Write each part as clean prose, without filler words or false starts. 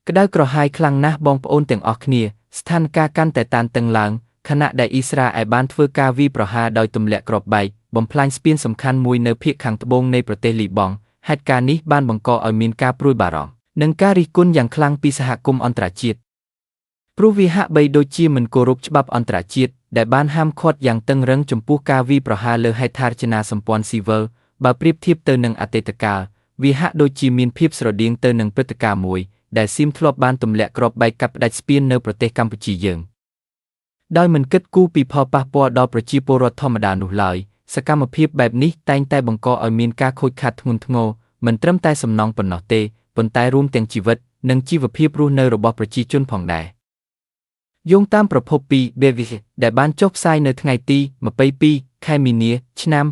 ក្តៅក្រហាយខ្លាំងណាស់បងប្អូនទាំងអស់គ្នាស្ថានភាពកាន់តែតានតឹងឡើងខណៈដែលអ៊ីស្រាអែលបានធ្វើការវាយប្រហារដោយទម្លាក់គ្រាប់បែកបំផ្លាញស្ពានសំខាន់មួយនៅភាគខាងត្បូងនៃប្រទេសលីបង់ហេតុការណ៍នេះបានបង្កឲ្យមានការព្រួយបារម្ភនិងការរិះគន់យ៉ាងខ្លាំងពីសហគមន៍អន្តរជាតិព្រោះវាហាក់បីដូចជាមិនគោរពច្បាប់អន្តរជាតិដែលបានហាមឃាត់យ៉ាងតឹងរ៉ឹងចំពោះការវាយប្រហារលើហេដ្ឋារចនាសម្ព័ន្ធស៊ីវិលបើប្រៀបធៀបទៅនឹងអតីតកាលវាហាក់ដូចជាមានភាពស្រដៀងទៅនឹងព្រឹត្តិការណ៍មួយដែលសៀមធ្លាប់បានទម្លាក់គ្រាប់បែកកាប់ផ្តាច់ស្ពាននៅប្រទេសកម្ពុជាយើងដោយមិនគិតគូរពីផលប៉ះពាល់ដល់ប្រជាពលរដ្ឋធម្មតានោះឡើយសកម្មភាពបែបនេះតែងតែបង្កឲ្យមានការខូចខាតធ្ងន់ធ្ងរមិនត្រឹមតែសំណង់ប៉ុណ្ណោះទេប៉ុន្តែរួមទាំងជីវិតនិងជីវភាពរស់នៅរបស់ប្រជាជនផងដែរយោងតាមប្រភពពី BBC ដែលបានចុះផ្សាយនៅថ្ងៃទី22ខែមីនាឆ្នាំ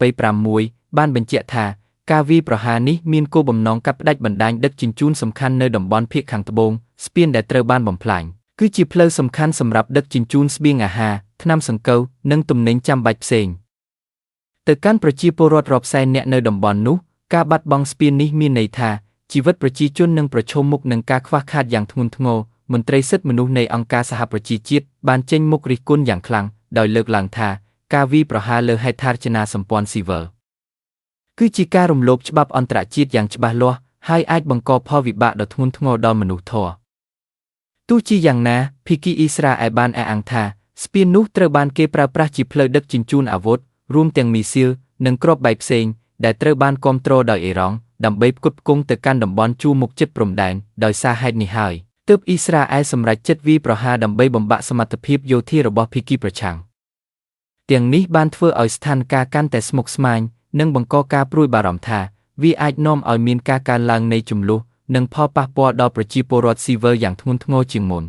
2026បានបញ្ជាក់ថាការវាយប្រហារនេះមានគោលបំណងកាត់ផ្តាច់បណ្ដាញដឹកជញ្ជូនសំខាន់នៅតំបន់ភាគខាងត្បូងស្ពានដែលត្រូវបានបំផ្លាញគឺជាផ្លូវសំខាន់សម្រាប់ដឹកជញ្ជូនស្បៀងអាហារថ្នាំសង្កូវនិងទំនិញចាំបាច់ផ្សេងទៅកាន់ប្រជាពលរដ្ឋរាប់សែននាក់នៅតំបន់នោះការបាត់បង់ស្ពាននេះមានន័យថាជីវិតប្រជាជននឹងប្រឈមមុខនឹងការខ្វះខាតយ៉ាងធ្ងន់ធ្ងរមន្ត្រីសិទ្ធិមនុស្សនៃអង្គការសហប្រជាជាតិបានចេញមុខរិះគន់យ៉ាងខ្លាំងដោយលើកឡើងថាការវាយប្រហារលើហេដ្ឋារចនាសម្ព័ន្ធស៊ីវិលគឺជាការរំលោភច្បាប់អន្តរជាតិយ៉ាងច្បាស់លាស់ហើយអាចបង្កផលវិបាកដ៏ធ្ងន់ធ្ងរដល់មនុស្សធម៌ទោះជាយ៉ាងណាភាគីអ៊ីស្រាអែលបានអះអាងថាស្ពាននោះត្រូវបានគេប្រើប្រាស់ជាផ្លូវដឹកជញ្ជូនអាវុធរួមទាំងមីស៊ីលនិងគ្រាប់បែកផ្សេងដែលត្រូវបានគាំទ្រដោយអ៊ីរ៉ង់ដើម្បីផ្គត់ផ្គង់ទៅកាន់តំបន់ជួរមុខជិតព្រំដែនដោយសារហេតុនេះហើយទើបអ៊ីស្រាអែលសម្រេចចិត្តវាយប្រហារដើម្បីបំបាក់សមត្ថភាពយោធារបស់ភាគីប្រឆាំងទាំងនេះបានធ្វើឲ្យស្ថានភាពកាន់តែស្មុគស្មាញនិងបង្កការព្រួយបារម្ភថាវាអាចនាំឲ្យមានការកើនឡើងនៃជម្លោះនិងផលប៉ះពាល់ដល់ប្រជាពលរដ្ឋស៊ីវិលយ៉ាងធ្ងន់ធ្ងរជាងមុន។